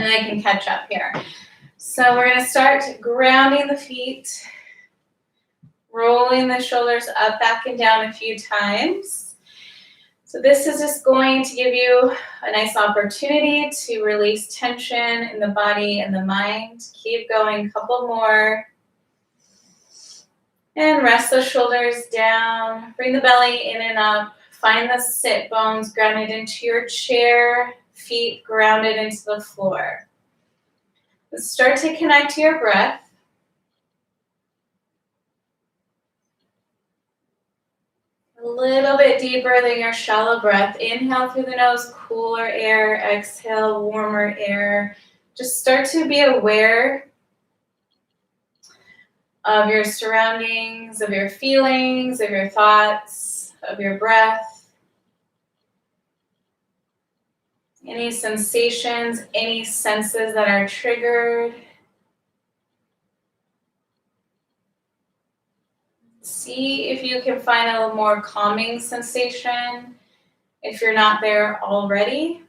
and then I can catch up here. So we're going to start grounding the feet, rolling the shoulders up, back, and down a few times. So this is just going to give you a nice opportunity to release tension in the body and the mind. Keep going, a couple more. And rest those shoulders down. Bring the belly in and up. Find the sit bones grounded into your chair, feet grounded into the floor. Let's start to connect to your breath. A little bit deeper than your shallow breath. Inhale through the nose, cooler air. Exhale, warmer air. Just start to be aware of your surroundings, of your feelings, of your thoughts, of your breath. Any sensations, any senses that are triggered. See if you can find a little more calming sensation if you're not there already.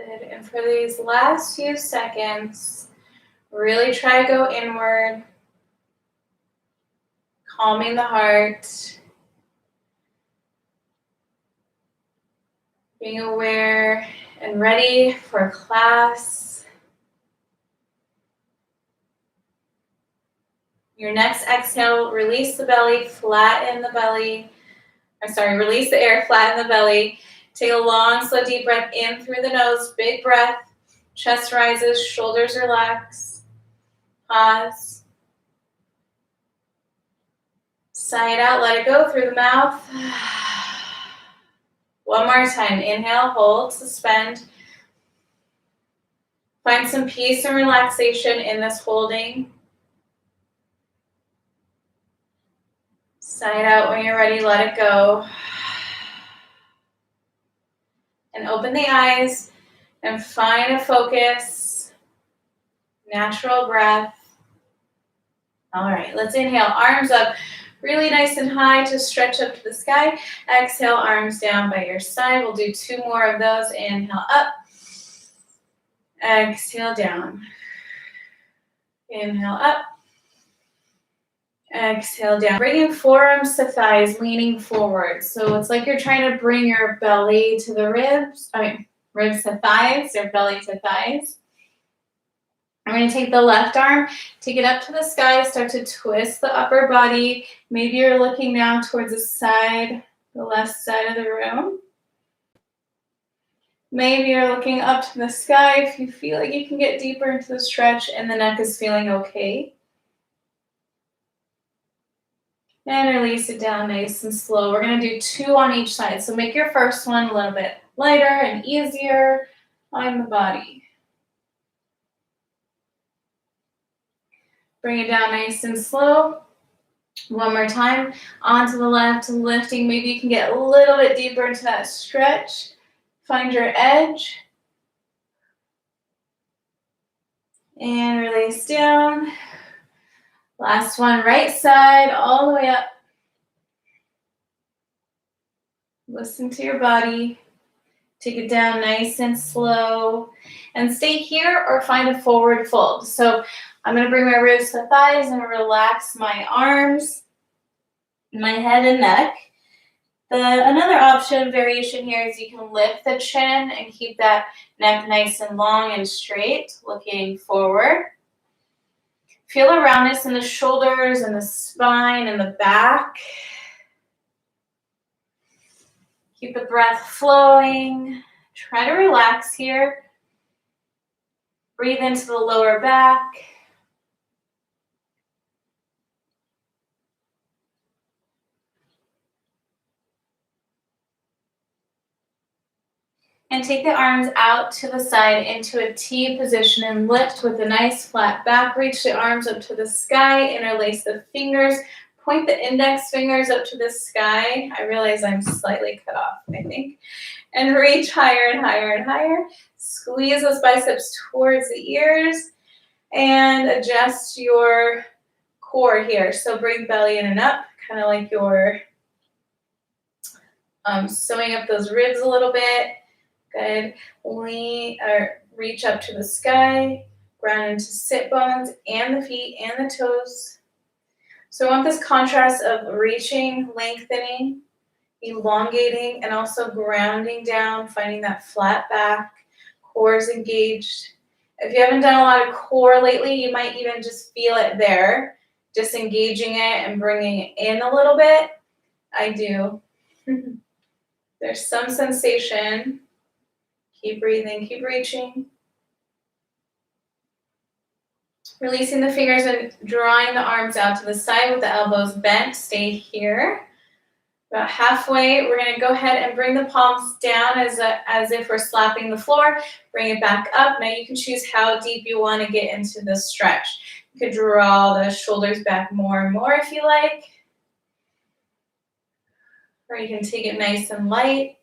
Good. And for these last few seconds, really try to go inward, calming the heart, being aware and ready for class. Your next exhale, release the belly, flatten the belly. Release the air, flatten the belly. Take a long, slow, deep breath in through the nose. Big breath. Chest rises, shoulders relax. Pause. Sigh it out, let it go through the mouth. One more time. Inhale, hold, suspend. Find some peace and relaxation in this holding. Sigh it out when you're ready, let it go. And open the eyes and find a focus. Natural breath. All right, let's inhale, arms up, really nice and high to stretch up to the sky. Exhale, arms down by your side. We'll do 2 more of those. Inhale up. Exhale down. Inhale up. Exhale down. Bringing forearms to thighs, leaning forward. So it's like you're trying to bring your belly to the ribs. Ribs to thighs, or belly to thighs. I'm going to take the left arm, take it up to the sky, start to twist the upper body. Maybe you're looking down towards the side, the left side of the room. Maybe you're looking up to the sky if you feel like you can get deeper into the stretch and the neck is feeling okay. And release it down nice and slow. We're going to do 2 on each side. So make your first one a little bit lighter and easier on the body. Bring it down nice and slow. One more time. Onto the left, lifting. Maybe you can get a little bit deeper into that stretch. Find your edge. And release down. Last one, right side, all the way up. Listen to your body. Take it down nice and slow. And stay here or find a forward fold. So I'm going to bring my ribs to thighs and relax my arms, my head and neck. Another option, variation here, is you can lift the chin and keep that neck nice and long and straight, looking forward. Feel a roundness in the shoulders and the spine and the back. Keep the breath flowing. Try to relax here. Breathe into the lower back. And take the arms out to the side into a T position and lift with a nice flat back. Reach the arms up to the sky, interlace the fingers, point the index fingers up to the sky. I realize I'm slightly cut off, I think. And reach higher and higher and higher. Squeeze those biceps towards the ears and adjust your core here. So bring belly in and up, kind of like you're sewing up those ribs a little bit. Good. Lean or reach up to the sky, ground into sit bones and the feet and the toes. So I want this contrast of reaching, lengthening, elongating, and also grounding down, finding that flat back, core is engaged. If you haven't done a lot of core lately, you might even just feel it there, disengaging it and bringing it in a little bit. I do. There's some sensation. Keep breathing, keep reaching. Releasing the fingers and drawing the arms out to the side with the elbows bent. Stay here. About halfway, we're going to go ahead and bring the palms down as if we're slapping the floor. Bring it back up. Now you can choose how deep you want to get into the stretch. You could draw the shoulders back more and more if you like. Or you can take it nice and light.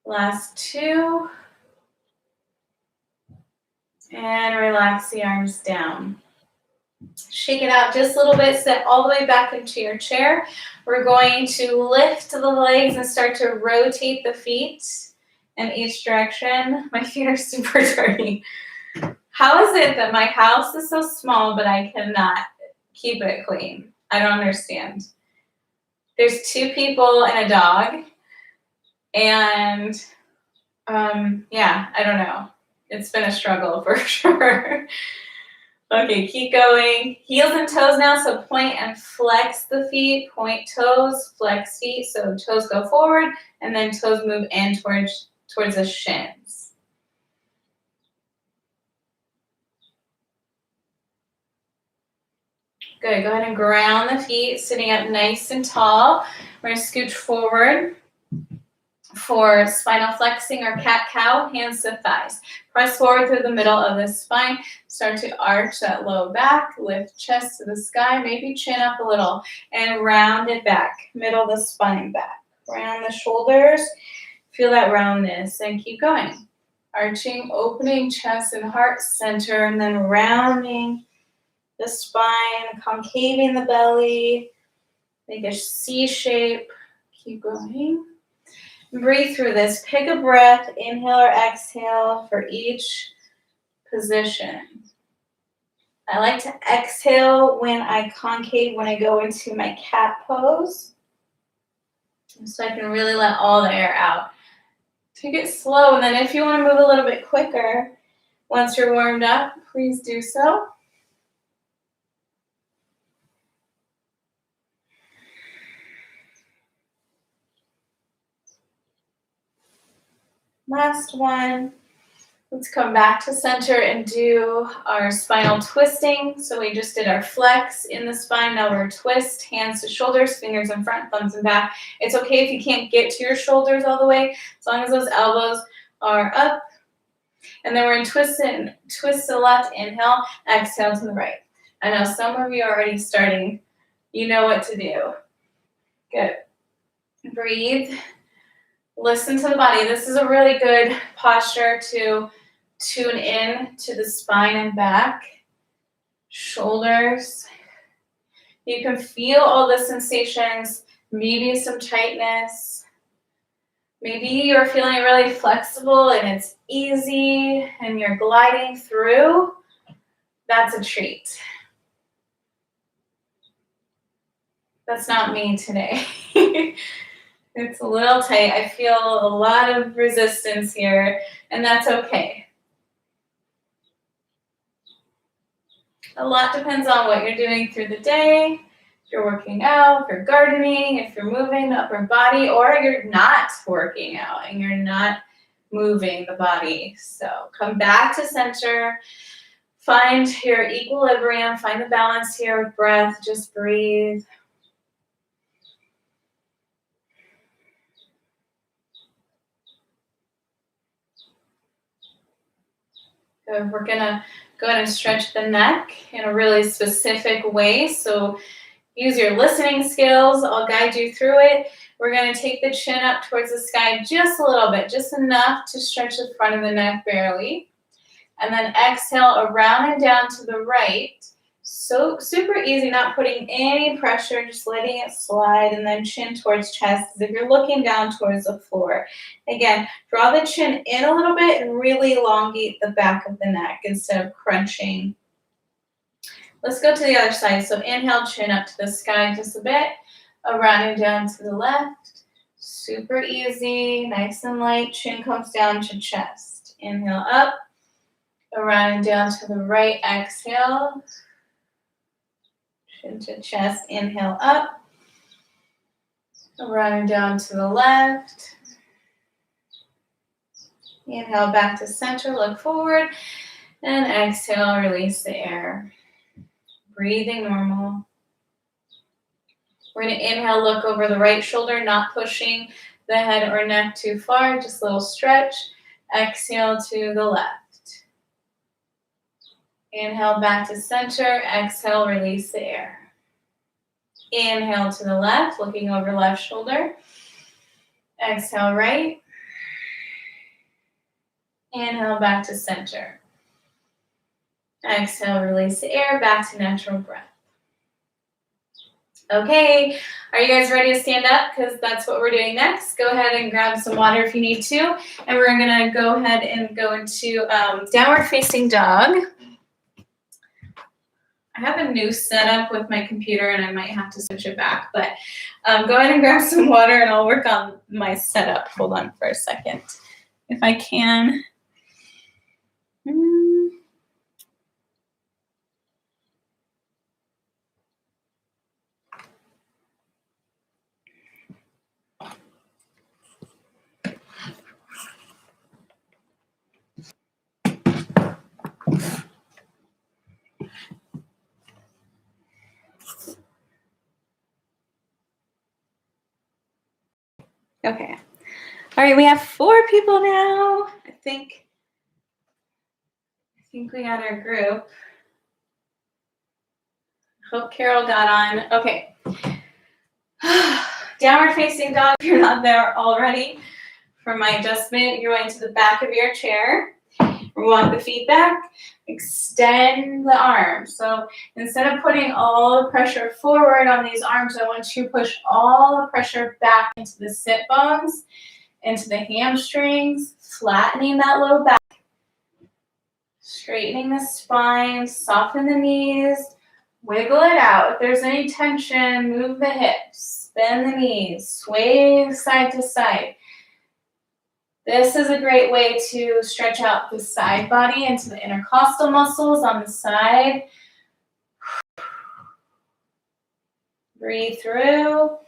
Last two. And relax the arms down. Shake it out just a little bit, sit all the way back into your chair. We're going to lift the legs and start to rotate the feet in each direction. My feet are super dirty. How is it that my house is so small, but I cannot keep it clean? I don't understand. There's 2 people and a dog. And yeah, I don't know. It's been a struggle for sure. Okay, keep going. Heels and toes now, so point and flex the feet. Point toes, flex feet, so toes go forward, and then toes move in towards the shins. Good, go ahead and ground the feet, sitting up nice and tall. We're gonna scooch forward for spinal flexing or cat-cow, hands to thighs. Press forward through the middle of the spine. Start to arch that low back, lift chest to the sky, maybe chin up a little, and round it back, middle of the spine back. Round the shoulders, feel that roundness, and keep going. Arching, opening chest and heart center, and then rounding the spine, concaving the belly, make a C shape. Keep going. Breathe through this. Pick a breath, inhale or exhale for each position. I like to exhale when I concave, when I go into my cat pose. So I can really let all the air out. Take it slow, and then if you want to move a little bit quicker, once you're warmed up, please do so. Last one. Let's come back to center and do our spinal twisting. So we just did our flex in the spine. Now we're twist, hands to shoulders, fingers in front, thumbs in back. It's okay if you can't get to your shoulders all the way, as long as those elbows are up. And then we're in twist to the left, inhale, exhale to the right. I know some of you are already starting. You know what to do. Good. Breathe. Listen to the body. This is a really good posture to tune in to the spine and back, shoulders. You can feel all the sensations, maybe some tightness. Maybe you're feeling really flexible and it's easy and you're gliding through. That's a treat. That's not me today. It's a little tight. I feel a lot of resistance here, and that's okay. A lot depends on what you're doing through the day. If you're working out, if you're gardening, if you're moving the upper body, or you're not working out and you're not moving the body. So come back to center. Find your equilibrium, find the balance here with breath, just breathe. Good. We're gonna go ahead and stretch the neck in a really specific way. So use your listening skills. I'll guide you through it. We're gonna take the chin up towards the sky just a little bit, just enough to stretch the front of the neck barely. And then exhale around and down to the right. So super easy, not putting any pressure, just letting it slide, and then chin towards chest as if you're looking down towards the floor. Again, draw the chin in a little bit and really elongate the back of the neck instead of crunching. Let's go to the other side. So inhale, chin up to the sky just a bit, around and down to the left. Super easy, nice and light. Chin comes down to chest. Inhale up, around and down to the right. Exhale. Chin to chest. Inhale up, around and down to the left. Inhale back to center, look forward. And exhale, release the air. Breathing normal. We're going to inhale, look over the right shoulder, not pushing the head or neck too far, just a little stretch. Exhale to the left. Inhale back to center. Exhale, release the air. Inhale to the left, looking over left shoulder. Exhale right. Inhale back to center. Exhale, release the air, back to natural breath. Okay, are you guys ready to stand up? Because that's what we're doing next. Go ahead and grab some water if you need to. And we're gonna go ahead and go into downward facing dog. I have a new setup with my computer and I might have to switch it back, but go ahead and grab some water and I'll work on my setup. Hold on for a second, if I can. Okay. All right, we have 4 people now. I think we got our group. Hope Carol got on. Okay. Downward facing dog, if you're not there already. For my adjustment, you're going to the back of your chair. We want the feet back. Extend the arms. So instead of putting all the pressure forward on these arms, I want you to push all the pressure back into the sit bones, into the hamstrings, flattening that low back. Straightening the spine, soften the knees, wiggle it out. If there's any tension, move the hips, bend the knees, sway side to side. This is a great way to stretch out the side body into the intercostal muscles on the side. Breathe through.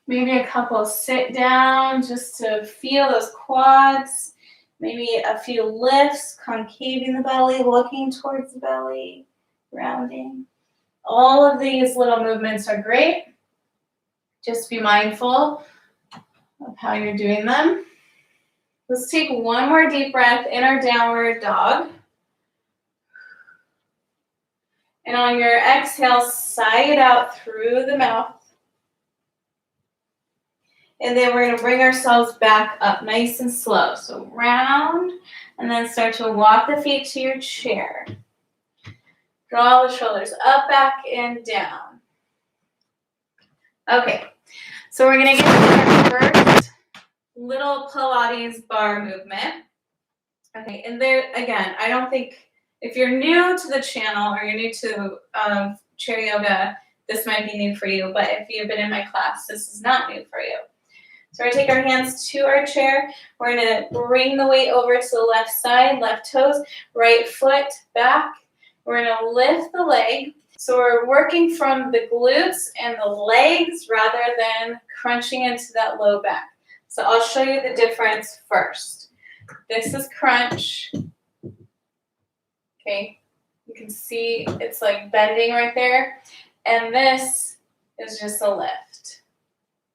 Maybe a couple sit down just to feel those quads. Maybe a few lifts, concaving the belly, looking towards the belly, rounding. All of these little movements are great. Just be mindful of how you're doing them. Let's take one more deep breath in our downward dog. And on your exhale, sigh it out through the mouth. And then we're going to bring ourselves back up nice and slow. So round, and then start to walk the feet to your chair. Draw the shoulders up, back, and down. Okay, so we're going to get to our first little Pilates bar movement. Okay, and there, again, I don't think, if you're new to the channel or you're new to chair yoga, this might be new for you. But if you've been in my class, this is not new for you. So we're going to take our hands to our chair. We're going to bring the weight over to the left side, left toes, right foot back. We're going to lift the leg. So we're working from the glutes and the legs rather than crunching into that low back. So I'll show you the difference first. This is crunch. Okay. You can see it's like bending right there. And this is just a lift.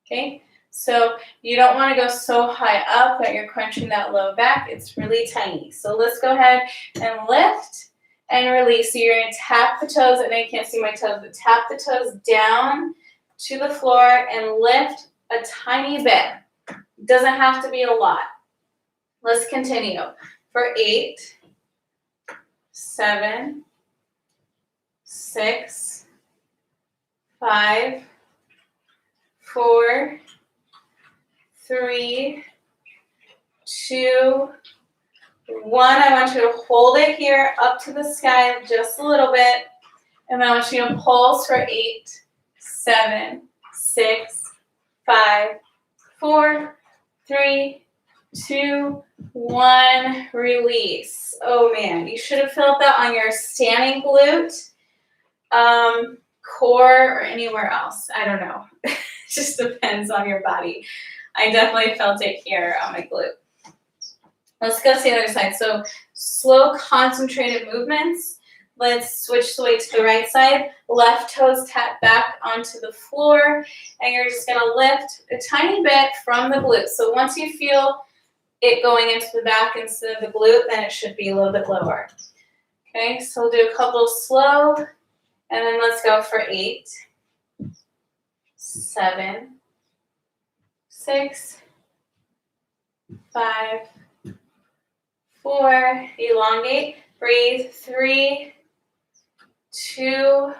Okay? So you don't want to go so high up that you're crunching that low back. It's really tiny. So let's go ahead and lift and release. So you're going to tap the toes. I know you can't see my toes, but tap the toes down to the floor and lift a tiny bit. Doesn't have to be a lot. Let's continue. For 8, 7, 6, 5, 4, 3, 2, 1. I want you to hold it here up to the sky just a little bit. And I want you to pulse for 8, 7, 6, 5, 4, 3, 2, 1. Release. Oh man, you should have felt that on your standing glute, core, or anywhere else. I don't know. It just depends on your body. I definitely felt it here on my glute. Let's go to the other side. So slow, concentrated movements. Let's switch the weight to the right side. Left toes tap back onto the floor, and you're just gonna lift a tiny bit from the glute. So once you feel it going into the back instead of the glute, then it should be a little bit lower. Okay, so we'll do a couple slow, and then let's go for 8, 7, 6, 5, 4, elongate, breathe, 3, 2,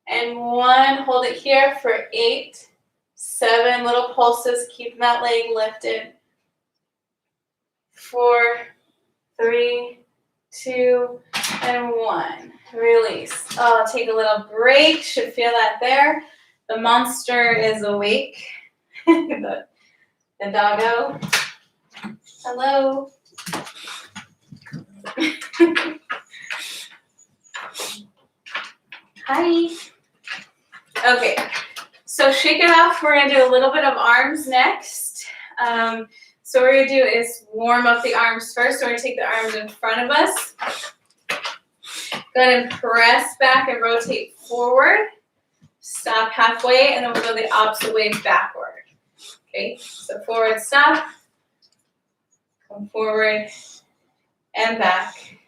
and 1. Hold it here for 8, 7, little pulses, keep that leg lifted. 4, 3, 2, and 1. Release. Oh, take a little break. Should feel that there. The monster is awake. the doggo. Hello. Hi. Okay, so shake it off. We're going to do a little bit of arms next. So what we're going to do is warm up the arms first. So we're going to take the arms in front of us. Go ahead and press back and rotate forward. Stop halfway, and then we'll go the opposite way backward. Okay, so forward, stop. Come forward and back.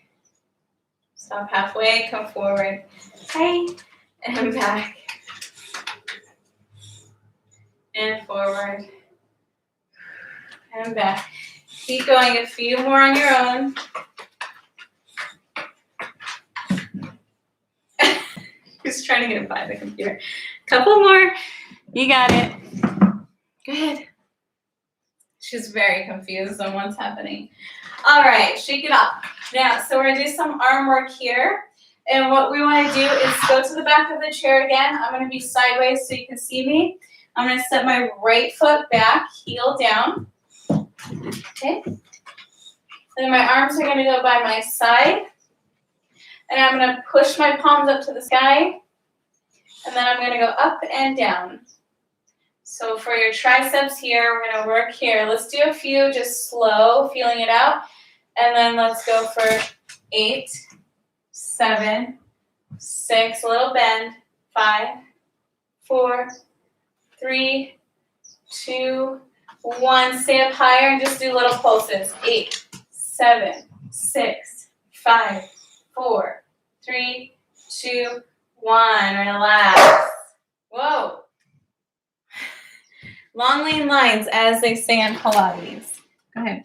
Stop halfway, come forward. Hi, and back. And forward. And back. Keep going, a few more on your own. Just trying to get it by the computer. Couple more. You got it. Good. She's very confused on what's happening. All right, shake it off. Now, so we're going to do some arm work here. And what we want to do is go to the back of the chair again. I'm going to be sideways so you can see me. I'm going to step my right foot back, heel down. Okay. Then my arms are going to go by my side. And I'm going to push my palms up to the sky. And then I'm going to go up and down. So for your triceps here, we're going to work here. Let's do a few, just slow, feeling it out. And then let's go for 8, 7, 6, a little bend, 5, 4, 3, 2, 1. Stay up higher and just do little pulses. 8, 7, 6, 5, 4, 3, 2, 1. Relax. Whoa. Long lean lines, as they say in Pilates. Go ahead.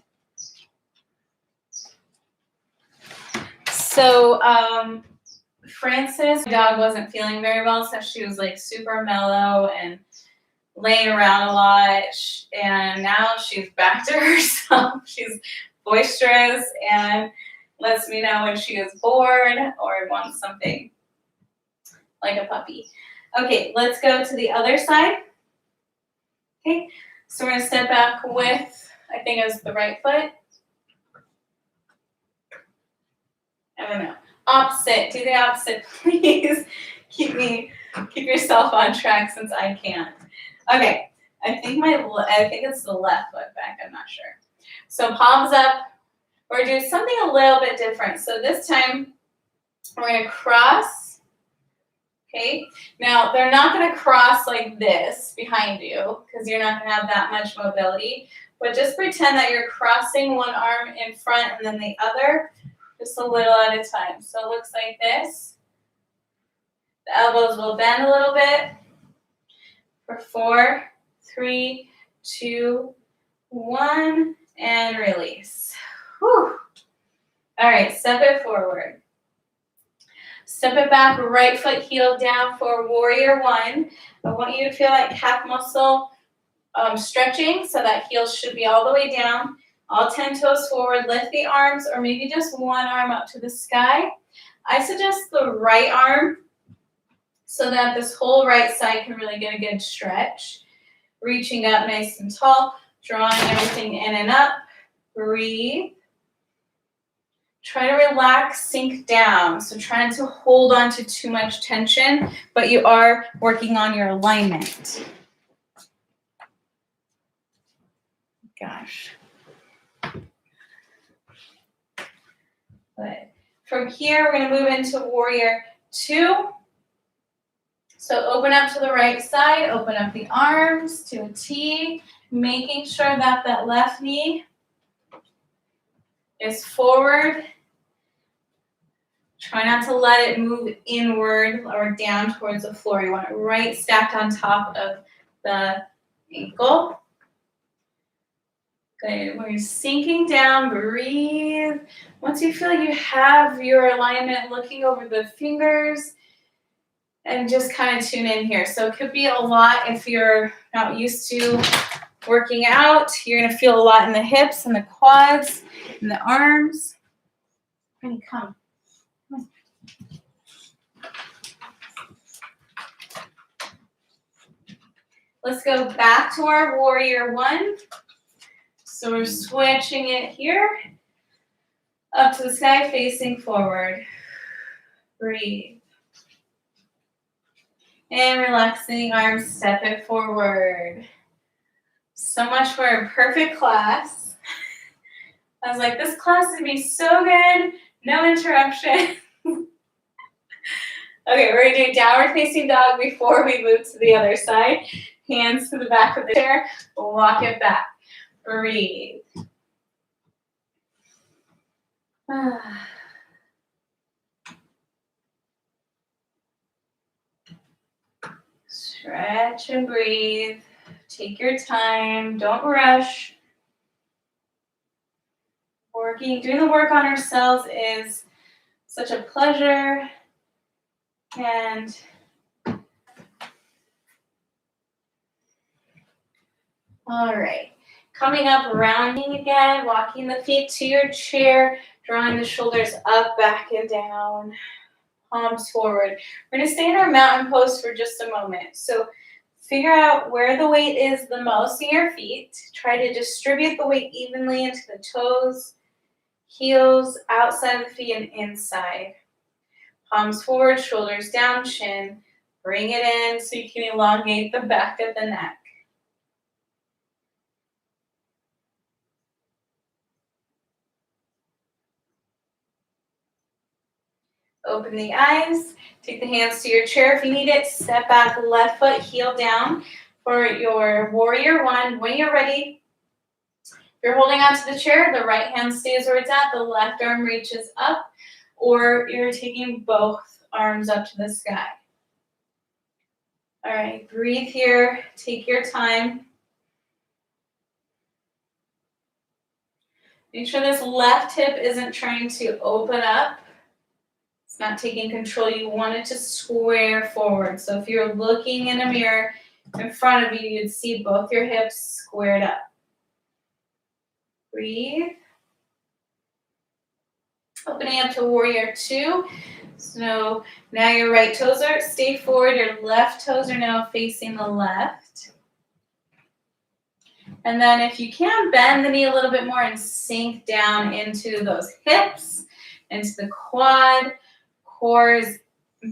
So, Frances, my dog, wasn't feeling very well, so she was like super mellow and laying around a lot. And now she's back to herself. She's boisterous and lets me know when she is bored or wants something like a puppy. Okay, let's go to the other side. Okay, so we're going to step back with, I think it was the right foot. I don't know. Opposite. Do the opposite, please. Keep yourself on track since I can't. Okay, I think it's the left foot back. I'm not sure. So palms up. We're going to do something a little bit different. So this time, We're going to cross. Okay, now they're not going to cross like this behind you because you're not going to have that much mobility, but just pretend that you're crossing one arm in front and then the other, just a little at a time. So it looks like this. The elbows will bend a little bit for 4, 3, 2, 1, and release. Whew. All right, step it forward. Step it back, right foot heel down for warrior one. I want you to feel like calf muscle stretching, so that heel should be all the way down. All 10 toes forward, lift the arms, or maybe just one arm up to the sky. I suggest the right arm so that this whole right side can really get a good stretch. Reaching up nice and tall, drawing everything in and up. Breathe. Try to relax, sink down. So trying to hold on to too much tension, but you are working on your alignment. Gosh. But from here, we're going to move into warrior two. So open up to the right side, open up the arms to a T, making sure that that left knee is forward. Try not to let it move inward or down towards the floor. You want it right stacked on top of the ankle. Good. When you're sinking down, breathe. Once you feel you have your alignment, looking over the fingers, and just kind of tune in here. So it could be a lot if you're not used to working out. You're going to feel a lot in the hips and the quads and the arms. Honey, come. Come on. Let's go back to our warrior one. So we're switching it here. Up to the sky, facing forward. Breathe. And relaxing the arms, step it forward. So much for a perfect class. I was like, this class is going to be so good. No interruption. Okay, we're going to do downward facing dog before we move to the other side. Hands to the back of the chair. Walk it back. Breathe. Stretch and breathe. Take your time. Don't rush. Doing the work on ourselves is such a pleasure. And all right. Coming up, rounding again, walking the feet to your chair, drawing the shoulders up, back, and down. Palms forward. We're going to stay in our mountain pose for just a moment. So figure out where the weight is the most in your feet. Try to distribute the weight evenly into the toes, heels, outside of the feet, and inside. Palms forward, shoulders down, chin. Bring it in so you can elongate the back of the neck. Open the eyes. Take the hands to your chair if you need it. Step back, left foot, heel down for your warrior one. When you're ready, if you're holding onto the chair, the right hand stays where it's at, the left arm reaches up, or you're taking both arms up to the sky. All right, breathe here. Take your time. Make sure this left hip isn't trying to open up. It's not taking control. You want it to square forward. So if you're looking in a mirror in front of you, you'd see both your hips squared up. Breathe. Opening up to warrior two. So now your right toes stay forward. Your left toes are now facing the left. And then if you can, bend the knee a little bit more and sink down into those hips, into the quad. Core,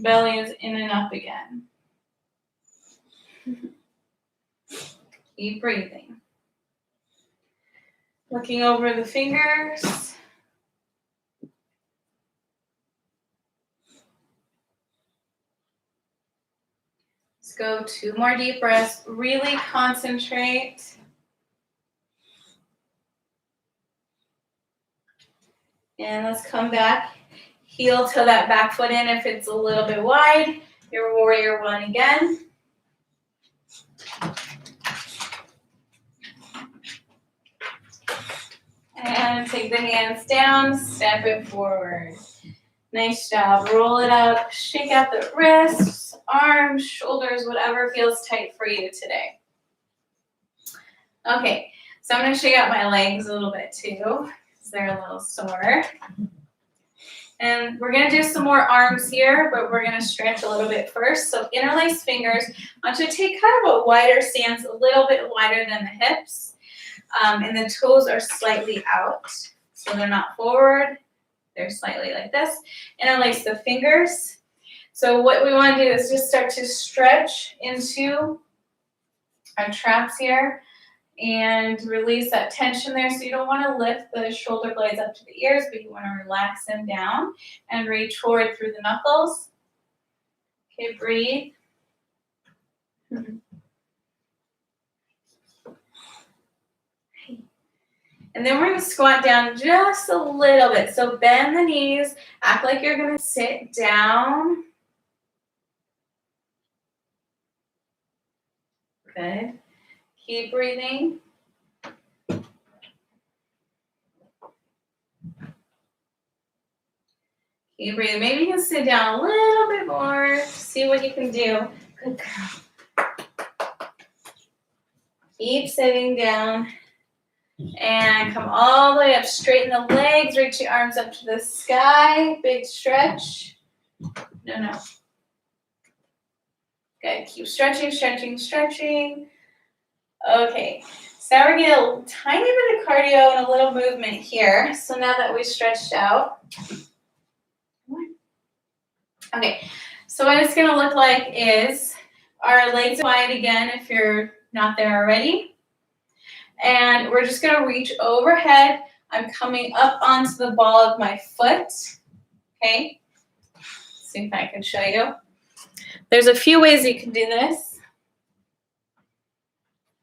belly is in and up again. Keep breathing. Looking over the fingers. Let's go 2 more deep breaths. Really concentrate. And let's come back. Heel toe that back foot in if it's a little bit wide. Your warrior one again. And take the hands down, step it forward. Nice job. Roll it up, shake out the wrists, arms, shoulders, whatever feels tight for you today. Okay, so I'm going to shake out my legs a little bit too, because they're a little sore. And we're going to do some more arms here, but we're going to stretch a little bit first. So interlace fingers. I want you to take kind of a wider stance, a little bit wider than the hips. And the toes are slightly out, so they're not forward. They're slightly like this. Interlace the fingers. So what we want to do is just start to stretch into our traps here and release that tension there. So you don't want to lift the shoulder blades up to the ears, but you want to relax them down and reach forward through the knuckles. Okay, breathe. And then we're going to squat down just a little bit. So bend the knees, act like you're going to sit down. Good. Keep breathing. Keep breathing. Maybe you can sit down a little bit more. See what you can do. Good girl. Keep sitting down. And come all the way up. Straighten the legs. Reach your arms up to the sky. Big stretch. No. Good. Keep stretching, stretching, stretching. Okay. So now we're going to get a tiny bit of cardio and a little movement here. So now that we've stretched out. Okay. So what it's going to look like is our legs wide again if you're not there already. And we're just going to reach overhead. I'm coming up onto the ball of my foot. Okay. See if I can show you. There's a few ways you can do this.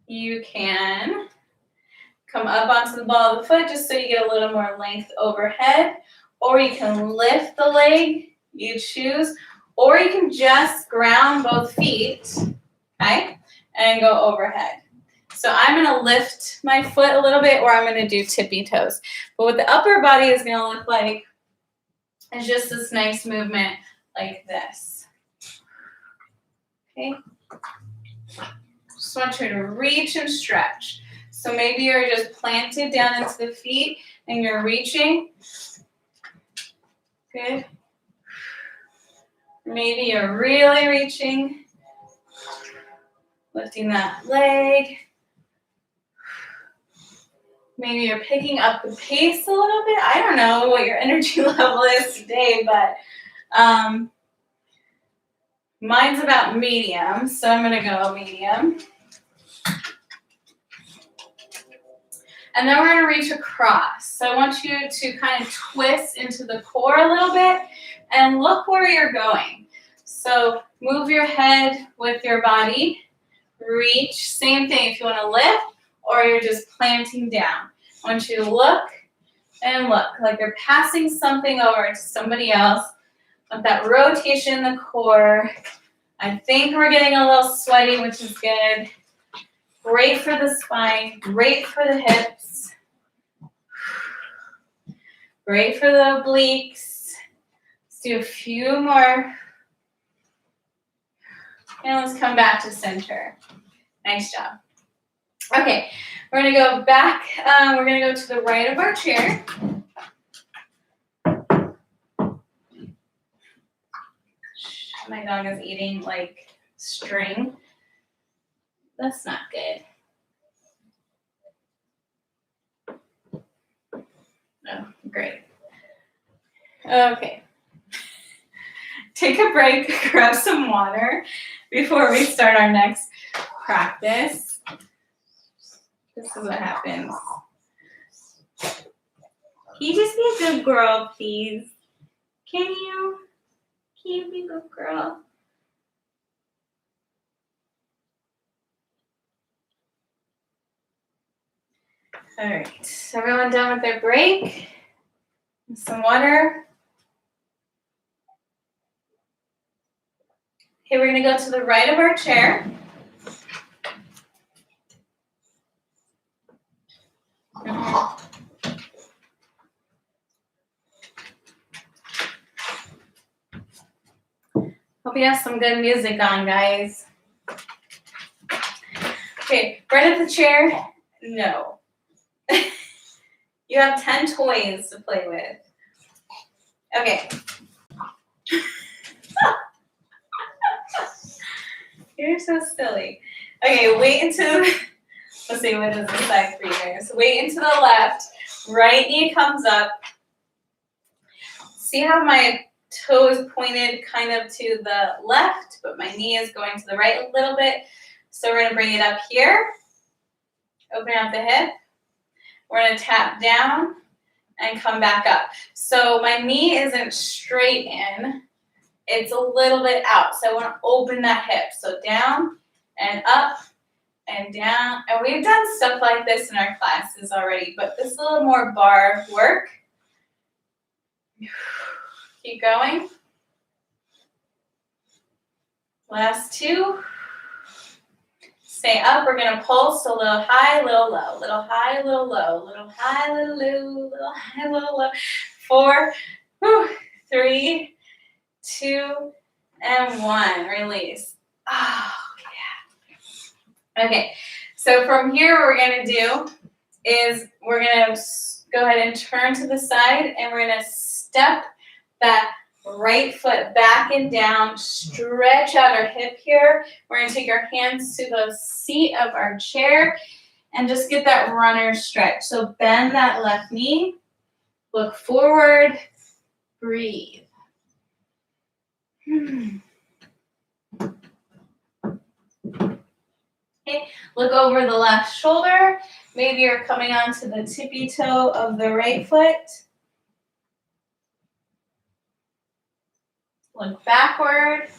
You can come up onto the ball of the foot just so you get a little more length overhead. Or you can lift the leg. You choose. Or you can just ground both feet. Okay. And go overhead. So I'm going to lift my foot a little bit, or I'm going to do tippy toes. But what the upper body is going to look like is just this nice movement like this. Okay? Just want you to reach and stretch. So maybe you're just planted down into the feet and you're reaching. Good. Maybe you're really reaching. Lifting that leg. Maybe you're picking up the pace a little bit. I don't know what your energy level is today, but mine's about medium, so I'm going to go medium. And then we're going to reach across. So I want you to kind of twist into the core a little bit and look where you're going. So move your head with your body. Reach. Same thing if you want to lift or you're just planting down. I want you to look and look like you're passing something over to somebody else. With that rotation in the core. I think we're getting a little sweaty, which is good. Great for the spine. Great for the hips. Great for the obliques. Let's do a few more. And let's come back to center. Nice job. Okay, we're going to go back. We're going to go to the right of our chair. My dog is eating like string. That's not good. Oh, great. Okay. Take a break, grab some water before we start our next practice. This is what happens. Can you just be a good girl, please? Can you? Can you be a good girl? All right, everyone done with their break? Some water. Okay, we're gonna go to the right of our chair. Hope you have some good music on, guys. Okay, right at the chair. No. You have 10 toys to play with. Okay. You're so silly. Okay, wait until, let's see, what is this side for you guys? Wait into the left. Right knee comes up. See how my toe is pointed kind of to the left, but my knee is going to the right a little bit. So we're going to bring it up here. Open up the hip. We're going to tap down and come back up. So my knee isn't straight in. It's a little bit out. So I want to open that hip. So down and up and down. And we've done stuff like this in our classes already, but this is a little more bar work. Keep going. Last two. Stay up. We're going to pulse a little high, little low, little high, little low, little high, little low, little high, little low. 4, 3, 2, and 1. Release. Oh, yeah. Okay. So from here, what we're going to do is we're going to go ahead and turn to the side, and we're going to step that right foot back and down, stretch out our hip here. We're going to take our hands to the seat of our chair and just get that runner stretch. So bend that left knee, look forward, breathe. Okay, look over the left shoulder. Maybe you're coming onto the tippy toe of the right foot. Look backward.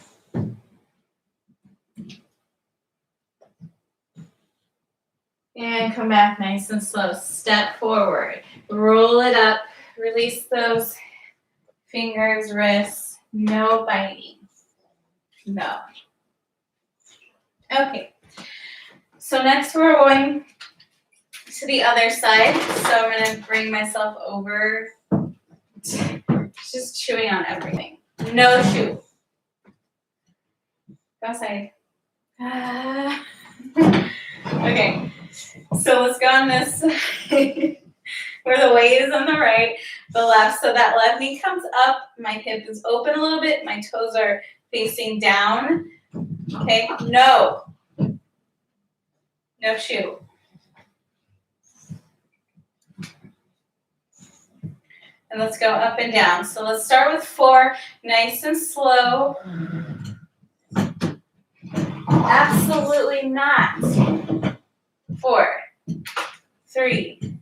And come back nice and slow. Step forward. Roll it up. Release those fingers, wrists. No biting. No. Okay. So next we're going to the other side. So I'm going to bring myself over. Just chewing on everything. No chew. Go outside. Okay. So let's go on this side where the weight is on the right, the left. So that left knee comes up. My hip is open a little bit. My toes are facing down. Okay. No. No chew. And let's go up and down. So let's start with 4, nice and slow. Absolutely not. 4, 3,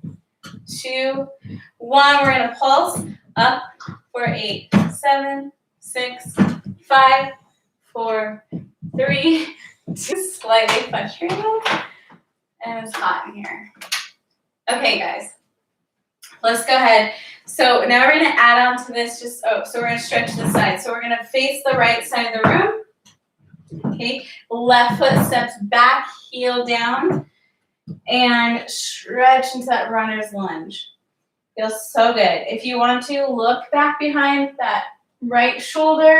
2, 1. We're going to pulse up for 8, 7, 6, 5, 4, 3, 2. Slightly frustrated. And it's hot in here. Okay, guys. Let's go ahead. So now we're going to add on to this. So we're going to stretch the side. So we're going to face the right side of the room. Okay. Left foot steps back, heel down, and stretch into that runner's lunge. Feels so good. If you want to, look back behind that right shoulder.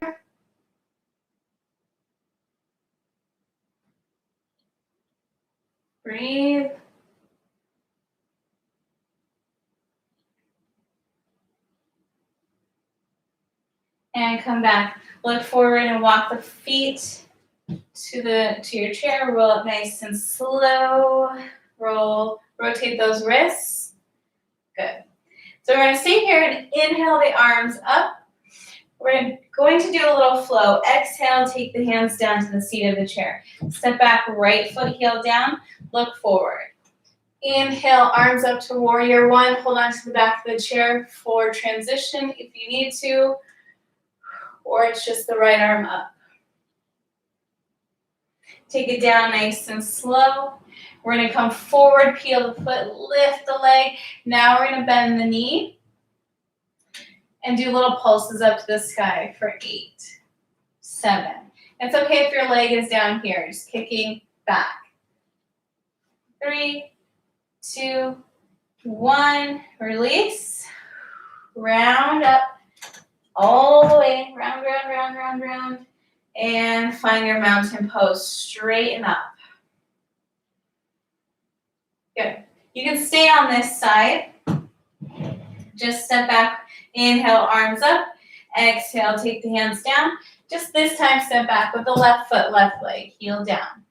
Breathe. And come back. Look forward and walk the feet to your chair. Roll up nice and slow. Roll. Rotate those wrists. Good. So we're going to stay here and inhale the arms up. We're going to do a little flow. Exhale, take the hands down to the seat of the chair. Step back, right foot heel down. Look forward. Inhale, arms up to warrior 1. Hold on to the back of the chair for transition if you need to. Or it's just the right arm up. Take it down nice and slow. We're going to come forward, peel the foot, lift the leg. Now we're going to bend the knee and do little pulses up to the sky for 8, 7. It's okay if your leg is down here, just kicking back. 3, 2, 1, release. Round up all the way, round, round, round, round, round. And find your mountain pose, straighten up. Good. You can stay on this side. Just step back, inhale, arms up. Exhale, take the hands down. Just this time, step back with the left foot, left leg, heel down.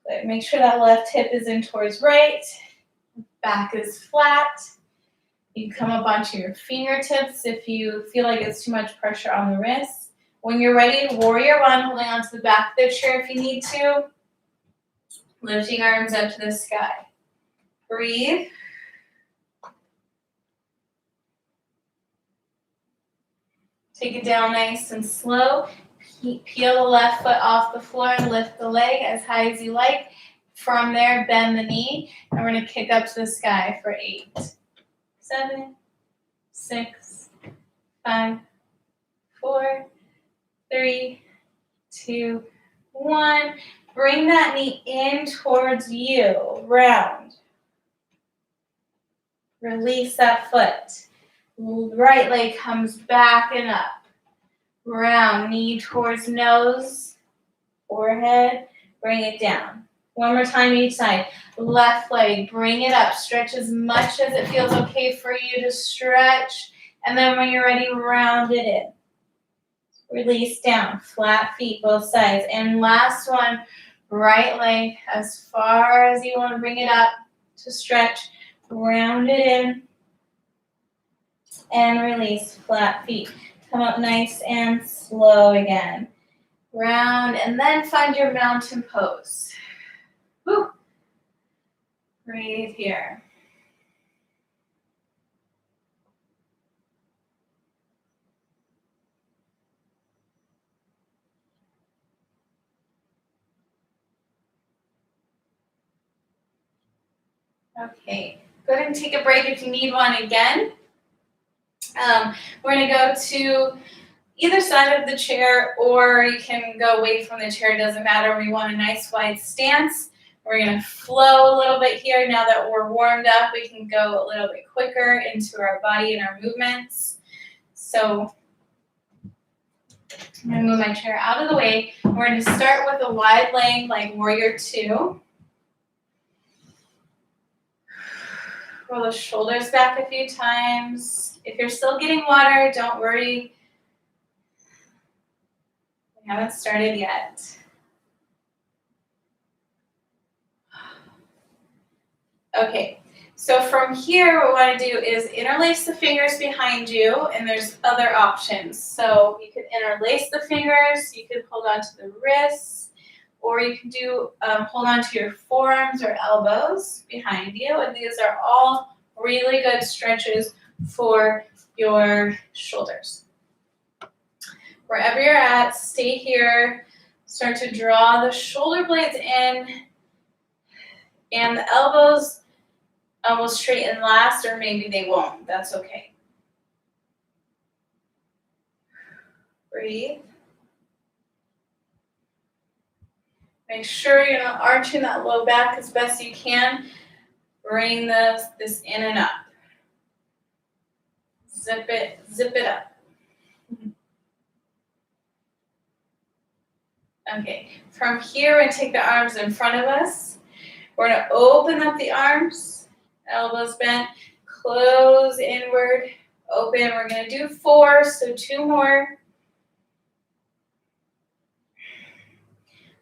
Good. Make sure that left hip is in towards right. Back is flat. You come up onto your fingertips if you feel like it's too much pressure on the wrists. When you're ready, warrior one, holding onto the back of the chair if you need to. Lifting arms up to the sky. Breathe. Take it down nice and slow. Peel the left foot off the floor and lift the leg as high as you like. From there, bend the knee, and we're going to kick up to the sky for 8, 7, 6, 5, 4, 3, 2, 1. Bring that knee in towards you. Round. Release that foot. Right leg comes back and up. Round, knee towards nose, forehead, bring it down. One more time each side. Left leg, bring it up. Stretch as much as it feels okay for you to stretch. And then when you're ready, round it in. Release down, flat feet, both sides. And last one, right leg as far as you want to bring it up to stretch. Round it in. And release, flat feet. Come up nice and slow again. Round, and then find your mountain pose. Woo. Breathe here. Okay, go ahead and take a break if you need one again. We're going to go to either side of the chair, or you can go away from the chair. It doesn't matter. We want a nice wide stance. We're going to flow a little bit here. Now that we're warmed up, we can go a little bit quicker into our body and our movements. So I'm going to move my chair out of the way. We're going to start with a wide leg like warrior 2. Roll the shoulders back a few times. If you're still getting water, don't worry. We haven't started yet. Okay, so from here, what we want to do is interlace the fingers behind you, and there's other options. So you could interlace the fingers, you could hold on to the wrists, or you can do hold on to your forearms or elbows behind you, and these are all really good stretches for your shoulders. Wherever you're at, stay here. Start to draw the shoulder blades in, and the elbows will straighten last, or maybe they won't. That's okay. Breathe. Make sure you're not arching that low back as best you can. Bring this in and up. Zip it up. Okay, from here, we're going to take the arms in front of us. We're going to open up the arms, elbows bent, close inward, open. We're going to do 4, so 2 more.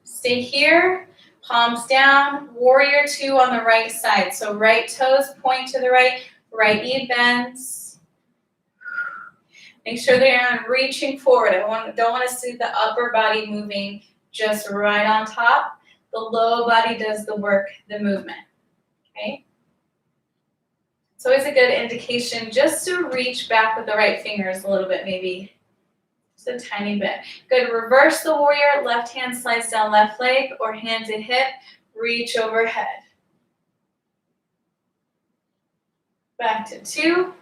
Stay here, palms down, warrior 2 on the right side. So right toes point to the right, right knee bends. Make sure that you're reaching forward. Don't want to see the upper body moving just right on top. The low body does the work, the movement. Okay? It's always a good indication just to reach back with the right fingers a little bit, maybe just a tiny bit. Good. Reverse the warrior. Left hand slides down left leg, or hand to hip. reach overhead. Back to 2.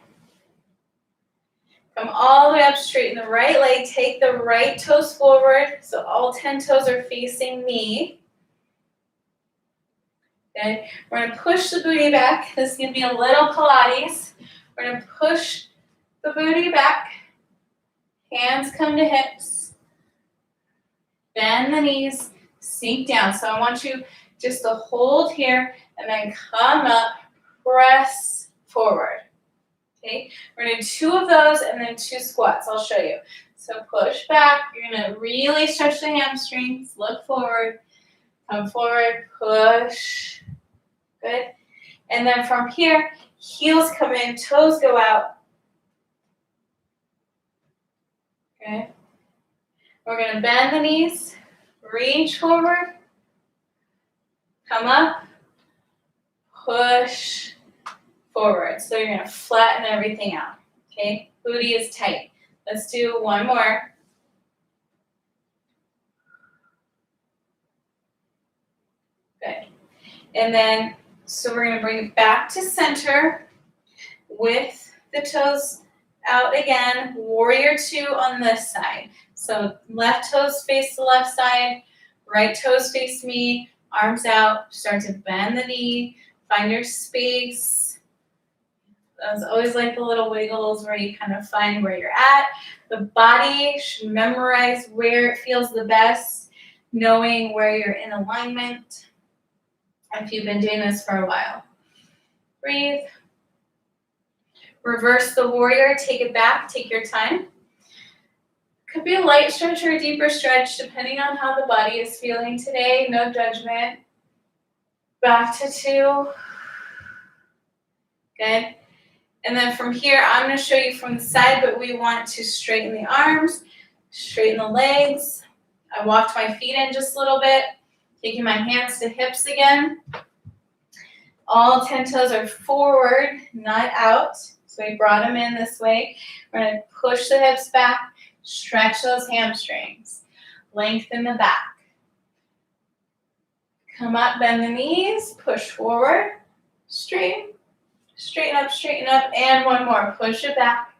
Come all the way up, straighten the right leg, take the right toes forward, so all 10 toes are facing me. Okay, we're going to push the booty back. This is going to be a little Pilates. We're going to push the booty back. Hands come to hips. Bend the knees, sink down. So I want you just to hold here and then come up, press forward. Okay, we're going to do 2 of those and then 2 squats. I'll show you. So push back. You're going to really stretch the hamstrings. Look forward. Come forward. Push. Good. And then from here, heels come in, toes go out. Okay. We're going to bend the knees. Reach forward. Come up. Push forward. So you're going to flatten everything out. Okay. Booty is tight. Let's do 1 more. Good. And then, so we're going to bring it back to center with the toes out again. Warrior 2 on this side. So left toes face the left side, right toes face me, arms out. Start to bend the knee, find your space. That's always like the little wiggles where you kind of find where you're at. The body should memorize where it feels the best, knowing where you're in alignment. If you've been doing this for a while. Breathe. Reverse the warrior, take it back, take your time. Could be a light stretch or a deeper stretch, depending on how the body is feeling today. No judgment. Back to 2. Good. And then from here, I'm going to show you from the side, but we want to straighten the arms, straighten the legs. I walked my feet in just a little bit. Taking my hands to hips again. All 10 toes are forward, not out. So we brought them in this way. We're going to push the hips back, stretch those hamstrings, lengthen the back. Come up, bend the knees, push forward, straighten up, and 1 more. Push it back.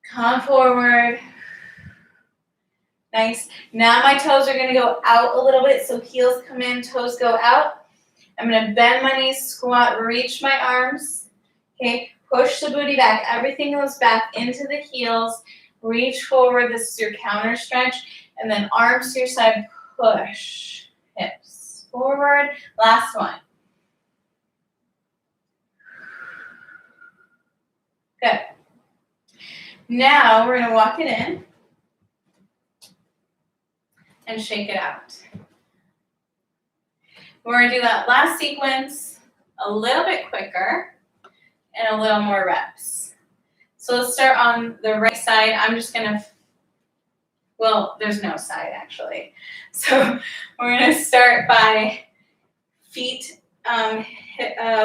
Come forward. Nice. Now my toes are going to go out a little bit, so heels come in, toes go out. I'm going to bend my knees, squat, reach my arms. Okay, push the booty back. Everything goes back into the heels. Reach forward. This is your counter stretch. And then arms to your side, push. Hips forward. Last one. Good. Now we're going to walk it in. And shake it out. We're going to do that last sequence a little bit quicker and a little more reps. So let's start on the right side. I'm just going to, well, there's no side actually. So we're going to start by feet a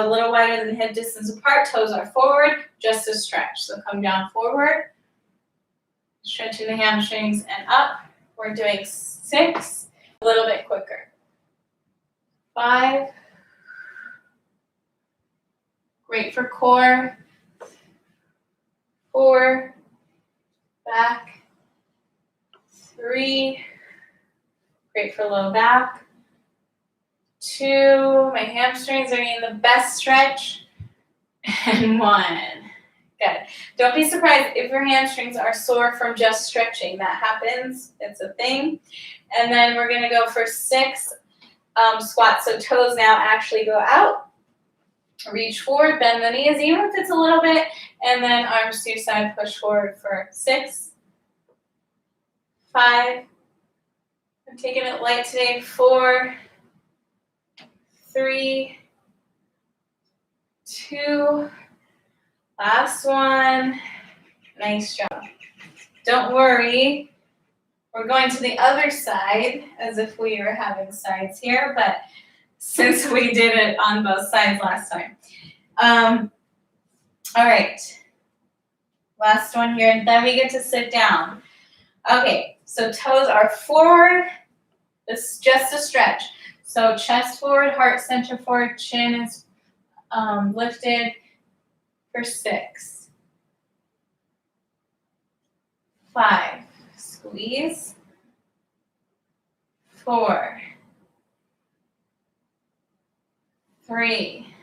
little wider than hip distance apart. Toes are forward, just a stretch. So come down forward, stretching the hamstrings and up. We're doing 6, a little bit quicker. 5, great for core. 4, back. 3, great for low back. 2, my hamstrings are getting the best stretch. And 1. Good. Don't be surprised if your hamstrings are sore from just stretching. That happens. It's a thing. And then we're going to go for 6 squats. So toes now actually go out. Reach forward, bend the knees, even if it's a little bit. And then arms to your side, push forward for 6, 5. I'm taking it light today. 4, 3, 2. Last one. Nice job. Don't worry. We're going to the other side as if we were having sides here, but since we did it on both sides last time. All right. Last one here, and then we get to sit down. Okay, so toes are forward, This is just a stretch. So chest forward, heart center forward, chin is lifted for 6, 5, squeeze, 4, 3,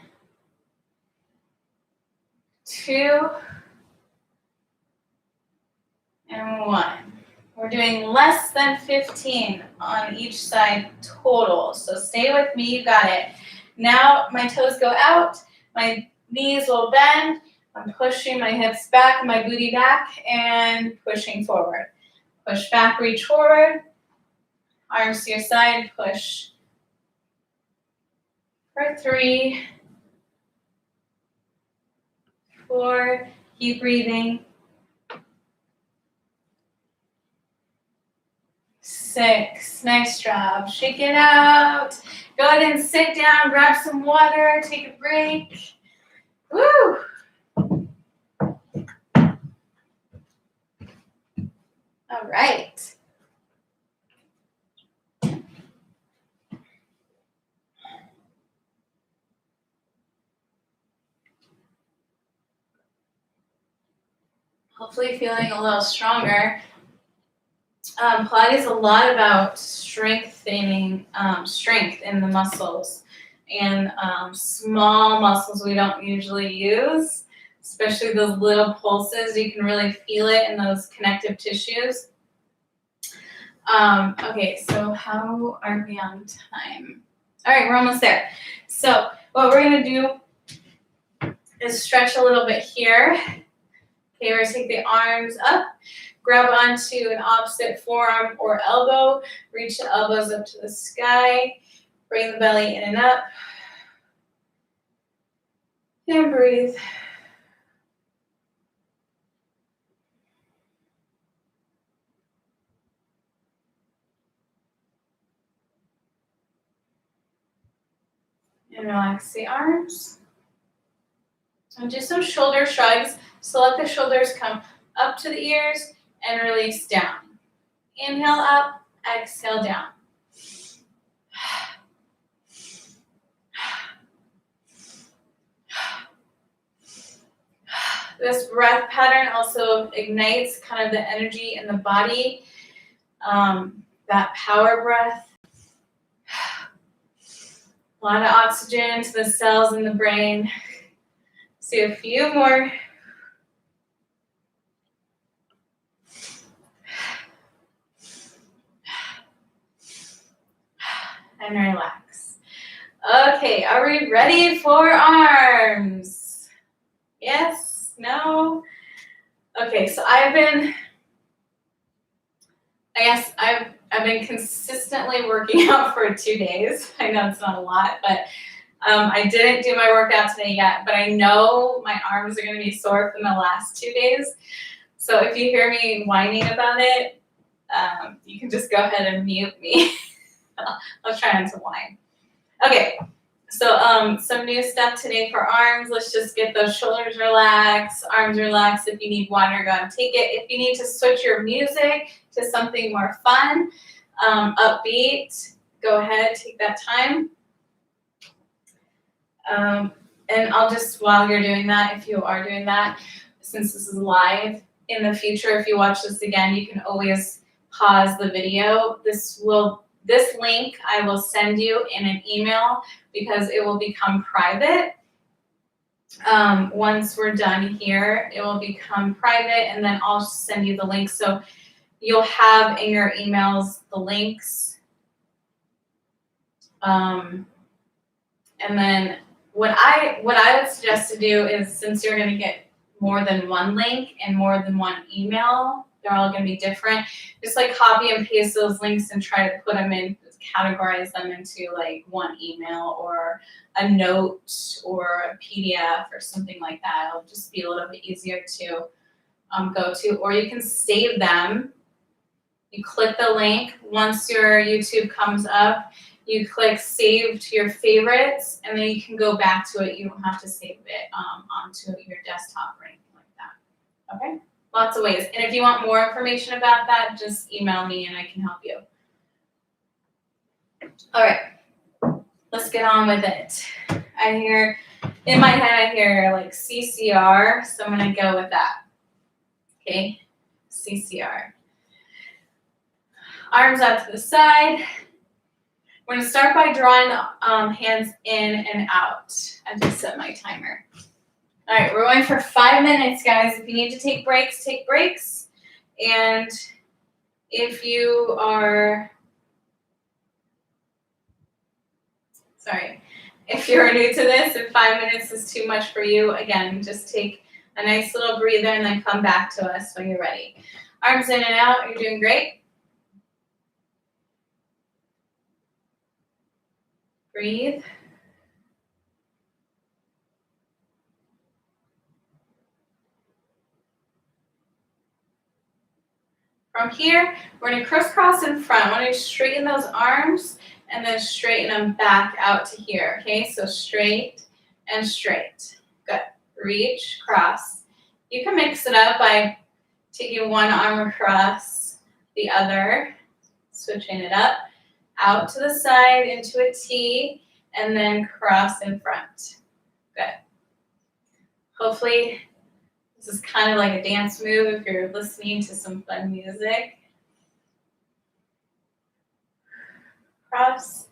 2, and 1. We're doing less than 15 on each side total. So stay with me, you got it. Now my toes go out, my knees will bend. I'm pushing my hips back, my booty back, and pushing forward. Push back, reach forward. Arms to your side, push. For 3, 4, keep breathing. 6, nice job. Shake it out. Go ahead and sit down, grab some water, take a break. Woo! All right. Hopefully feeling a little stronger. Pilates is a lot about strengthening strength in the muscles and small muscles we don't usually use, especially those little pulses. You can really feel it in those connective tissues. Okay, so how are we on time? All right, we're almost there. So what we're going to do is stretch a little bit here. Okay, we're going to take the arms up. Grab onto an opposite forearm or elbow. Reach the elbows up to the sky. Bring the belly in and up. And breathe. And relax the arms. And do some shoulder shrugs. So let the shoulders come up to the ears and release down. Inhale up, exhale down. This breath pattern also ignites kind of the energy in the body, that power breath. A lot of oxygen to the cells in the brain. See a few more. And relax. Okay, are we ready for arms? Yes? No? Okay, so I've been consistently working out for 2 days. I know it's not a lot, but I didn't do my workout today yet, but I know my arms are going to be sore from the last 2 days. So if you hear me whining about it, you can just go ahead and mute me. I'll try not to whine. Okay, so some new stuff today for arms. Let's just get those shoulders relaxed, arms relaxed. If you need water, go and take it. If you need to switch your music to something more fun, upbeat, go ahead, take that time. And I'll just, while you're doing that, if you are doing that, since this is live, in the future, if you watch this again, you can always pause the video. This link I will send you in an email because it will become private. Once we're done here, it will become private, and then I'll send you the link. So you'll have in your emails the links. And then what I would suggest to do is, since you're going to get more than one link and more than one email, they're all going to be different. Just like copy and paste those links and try to put them in, categorize them into like one email or a note or a PDF or something like that. It'll just be a little bit easier to go to, or you can save them. You click the link. Once your YouTube comes up, you click save to your favorites, and then you can go back to it. You don't have to save it onto your desktop or anything like that. Okay? Lots of ways. And if you want more information about that, just email me and I can help you. All right, let's get on with it. In my head, I hear like CCR, so I'm gonna go with that. Okay, CCR. Arms out to the side. We're gonna start by drawing the hands in and out. I just set my timer. All right, we're going for 5 minutes, guys. If you need to take breaks, take breaks. And if you are, if you're new to this and 5 minutes is too much for you, again, just take a nice little breather and then come back to us when you're ready. Arms in and out, you're doing great. Breathe. From here, we're going to crisscross in front. I want you to straighten those arms and then straighten them back out to here. Okay, so straight and straight. Good. Reach, cross. You can mix it up by taking one arm across the other, switching it up, out to the side into a T, and then cross in front. Good. Hopefully, this is kind of like a dance move if you're listening to some fun music. Cross.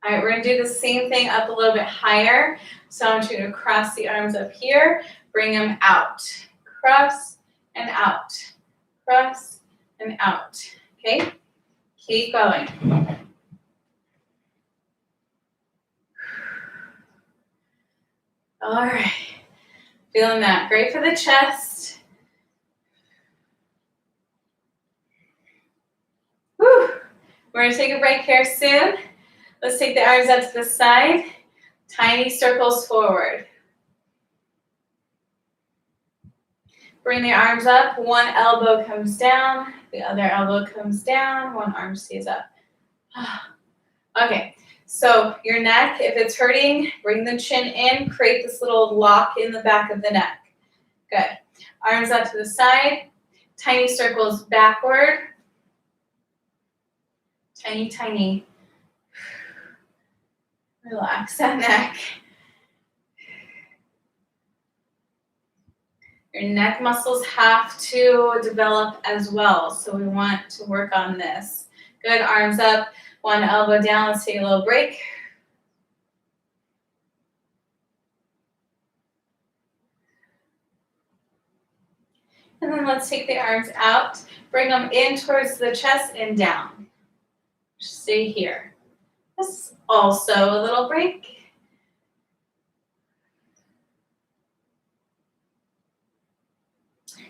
All right, we're going to do the same thing up a little bit higher. So I want you to cross the arms up here, bring them out. Cross and out. Cross and out. Okay? Keep going. All right. Feeling that. Great for the chest. Whew. We're going to take a break here soon. Let's take the arms out to the side. Tiny circles forward. Bring the arms up. One elbow comes down. The other elbow comes down. One arm stays up. Okay. So your neck, if it's hurting, bring the chin in. Create this little lock in the back of the neck. Good. Arms out to the side. Tiny circles backward. Tiny, tiny. Relax that neck. Your neck muscles have to develop as well, so we want to work on this. Good, arms up, one elbow down. Let's take a little break. And then let's take the arms out, bring them in towards the chest and down. Stay here. This is also a little break.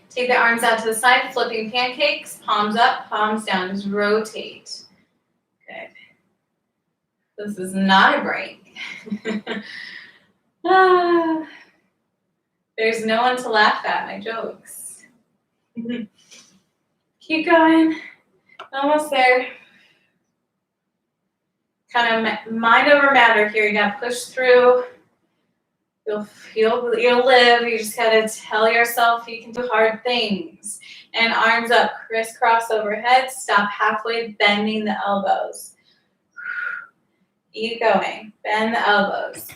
Take the arms out to the side, flipping pancakes, palms up, palms down, just rotate. Good. This is not a break. There's no one to laugh at my jokes. Keep going. Almost there. Kind of mind over matter here. You gotta push through. You'll live. You just gotta tell yourself you can do hard things. And arms up, crisscross overhead. Stop halfway, bending the elbows. Keep going. Bend the elbows.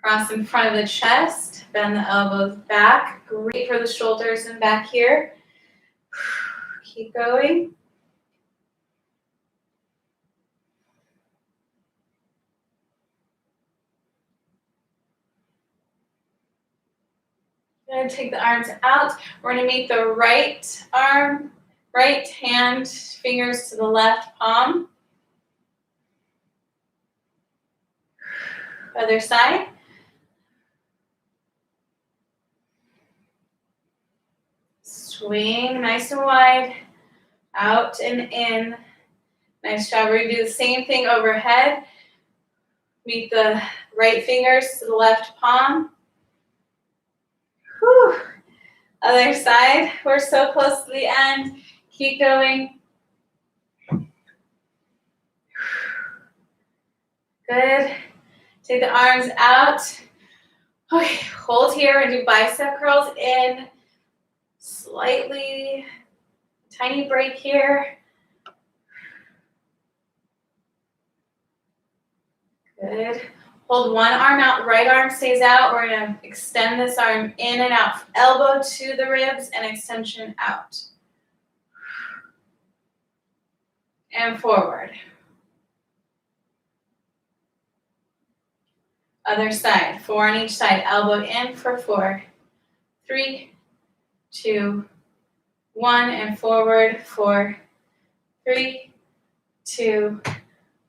Cross in front of the chest. Bend the elbows back. Great for the shoulders and back here. Keep going. Going to take the arms out. We're going to make the right hand, fingers to the left palm. Other side. Swing nice and wide, out and in. Nice job. We're going to do the same thing overhead. Meet the right fingers to the left palm. Whew. Other side. We're so close to the end. Keep going. Good. Take the arms out. Okay, hold here and do bicep curls in, Slightly, tiny break here. Good. Hold one arm out, right arm stays out. We're gonna extend this arm in and out. Elbow to the ribs and extension out. And forward. Other side, 4 on each side. Elbow in for 4, 3, 2, 1, and forward, 4, 3, 2,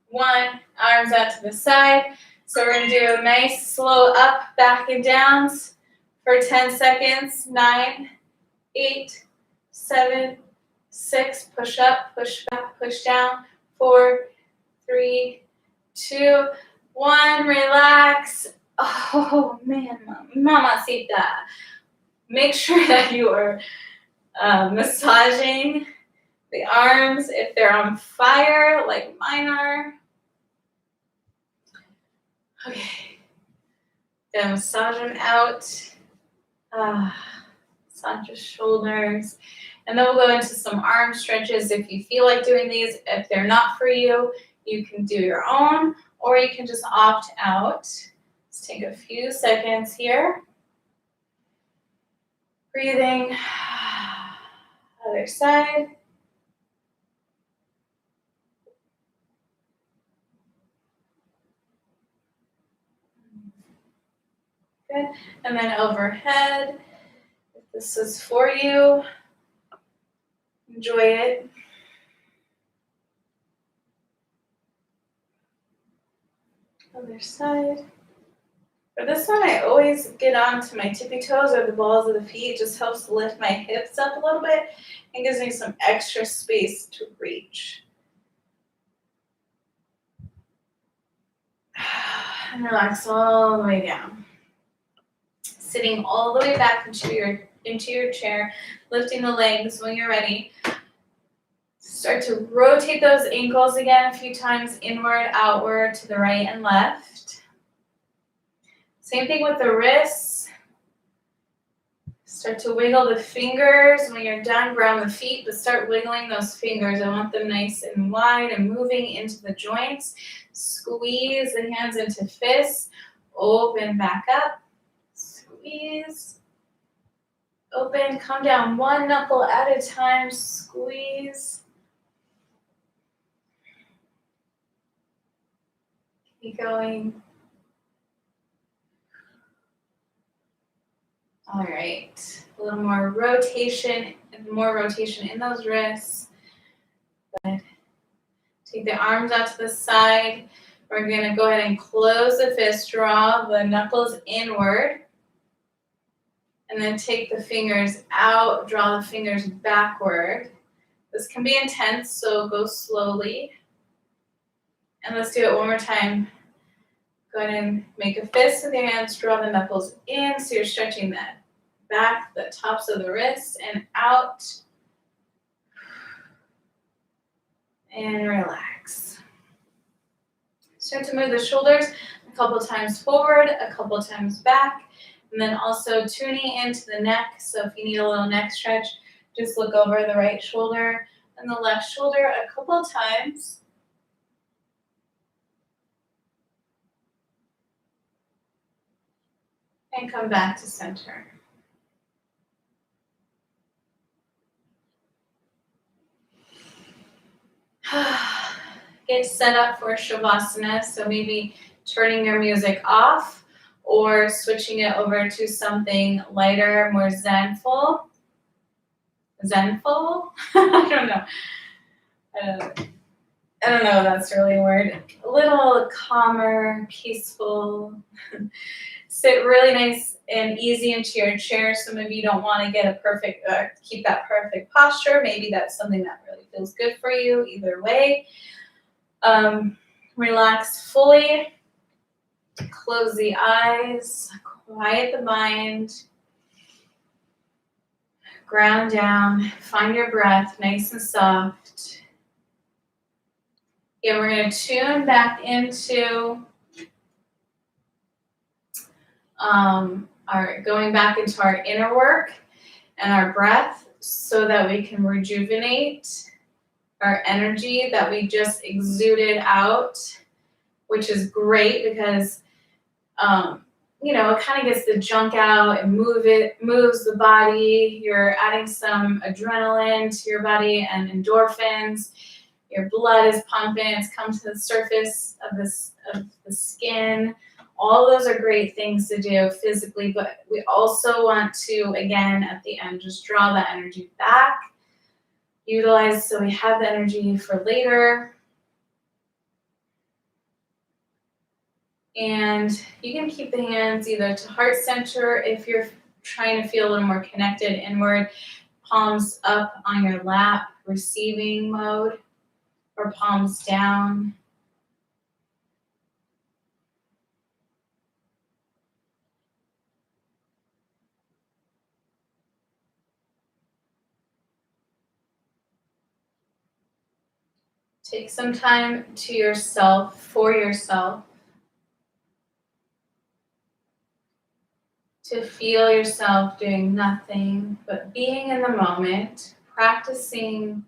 1. Arms out to the side. So we're going to do a nice slow up, back, and downs for 10 seconds. 9, 8, 7, 6. Push up, push back, push down. 4, 3, 2, 1. Relax. Oh, man, mamacita. Make sure that you are massaging the arms if they're on fire, like mine are. Okay. Then massage them out. Massage your shoulders. And then we'll go into some arm stretches if you feel like doing these. If they're not for you, you can do your own, or you can just opt out. Let's take a few seconds here. Breathing. Other side. Good. And then overhead. If this is for you, enjoy it. Other side. For this one, I always get onto my tippy toes or the balls of the feet. It just helps lift my hips up a little bit and gives me some extra space to reach. And relax all the way down. Sitting all the way back into your chair, lifting the legs when you're ready. Start to rotate those ankles again a few times, inward, outward, to the right and left. Same thing with the wrists. Start to wiggle the fingers. When you're done, ground the feet, but start wiggling those fingers. I want them nice and wide and moving into the joints. Squeeze the hands into fists. Open back up. Squeeze. Open. Come down one knuckle at a time. Squeeze. Keep going. All right, a little more rotation in those wrists. Good. Take the arms out to the side. We're gonna go ahead and close the fist, draw the knuckles inward, and then take the fingers out, draw the fingers backward. This can be intense, so go slowly. And let's do it one more time. Go ahead and make a fist with your hands, draw the knuckles in, so you're stretching that back, the tops of the wrists, and out. And relax. Start to move the shoulders a couple times forward, a couple times back, and then also tuning into the neck. So if you need a little neck stretch, just look over the right shoulder and the left shoulder a couple times. And come back to center. Get set up for Shavasana, so maybe turning your music off or switching it over to something lighter, more zenful. Zenful? I don't know. I don't know if that's really a word. A little calmer, peaceful. Sit really nice and easy into your chair. So maybe you don't want to get a perfect, keep that perfect posture. Maybe that's something that really feels good for you. Either way, relax fully. Close the eyes. Quiet the mind. Ground down. Find your breath, nice and soft. Yeah, we're going to tune back into going back into our inner work. and our breath so that we can rejuvenate our energy that we just exuded out, which is great because it kind of gets the junk out and moves the body. You're adding some adrenaline to your body and endorphins. Your blood is pumping. It's come to the surface of the skin. All those are great things to do physically, but we also want to, again, at the end, just draw that energy back, utilize so we have the energy for later. And you can keep the hands either to heart center if you're trying to feel a little more connected inward, palms up on your lap, receiving mode, or palms down. Take some time to yourself, for yourself, to feel yourself doing nothing but being in the moment, practicing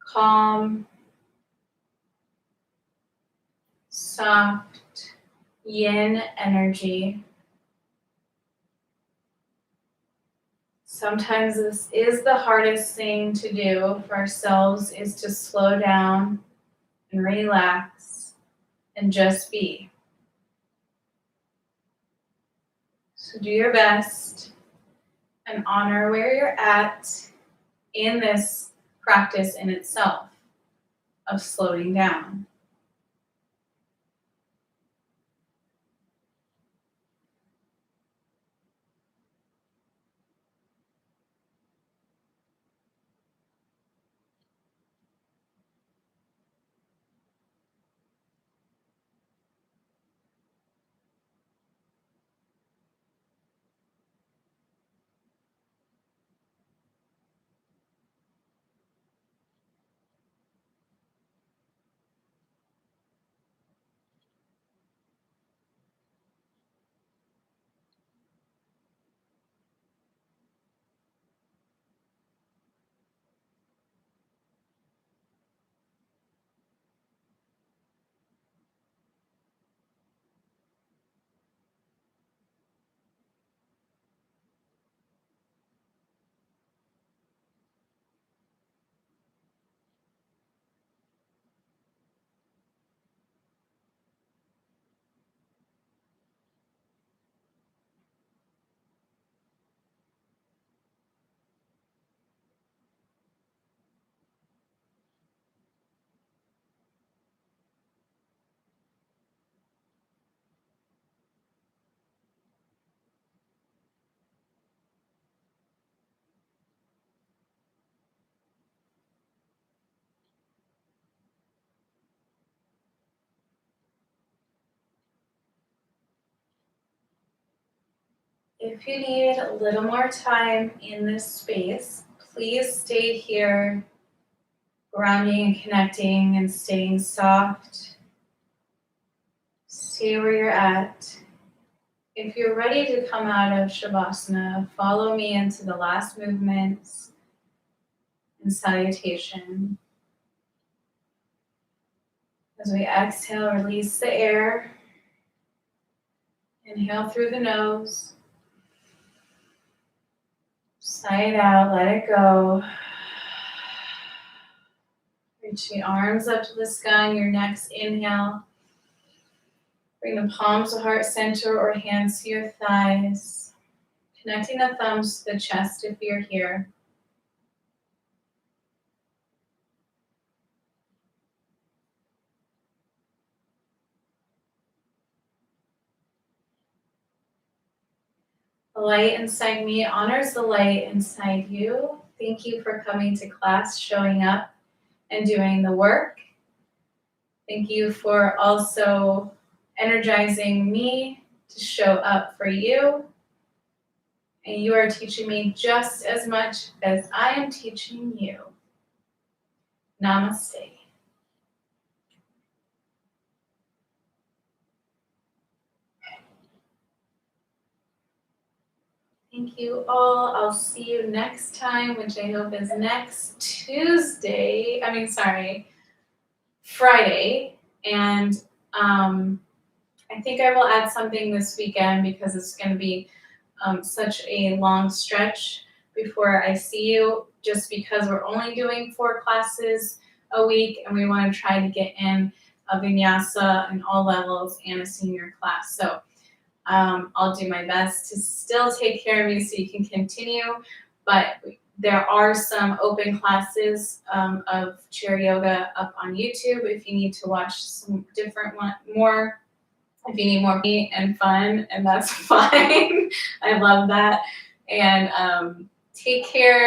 calm, soft yin energy. Sometimes this is the hardest thing to do for ourselves, is to slow down and relax and just be. So do your best and honor where you're at in this practice in itself of slowing down. If you need a little more time in this space, please stay here, grounding and connecting and staying soft. Stay where you're at. If you're ready to come out of Shavasana, follow me into the last movements and salutation. As we exhale, release the air. Inhale through the nose. Sigh it out, let it go. Reach the arms up to the sky on your next inhale. Bring the palms to heart center or hands to your thighs. Connecting the thumbs to the chest if you're here. The light inside me honors the light inside you. Thank you for coming to class, showing up, and doing the work. Thank you for also energizing me to show up for you. And you are teaching me just as much as I am teaching you. Namaste. Thank you all. I'll see you next time, which I hope is next Friday. And I think I will add something this weekend because it's going to be such a long stretch before I see you, just because we're only doing 4 classes a week and we want to try to get in a vinyasa in all levels and a senior class. So I'll do my best to still take care of you so you can continue, but there are some open classes of chair yoga up on YouTube if you need to watch some different more. If you need more and fun, and that's fine. I love that. And take care.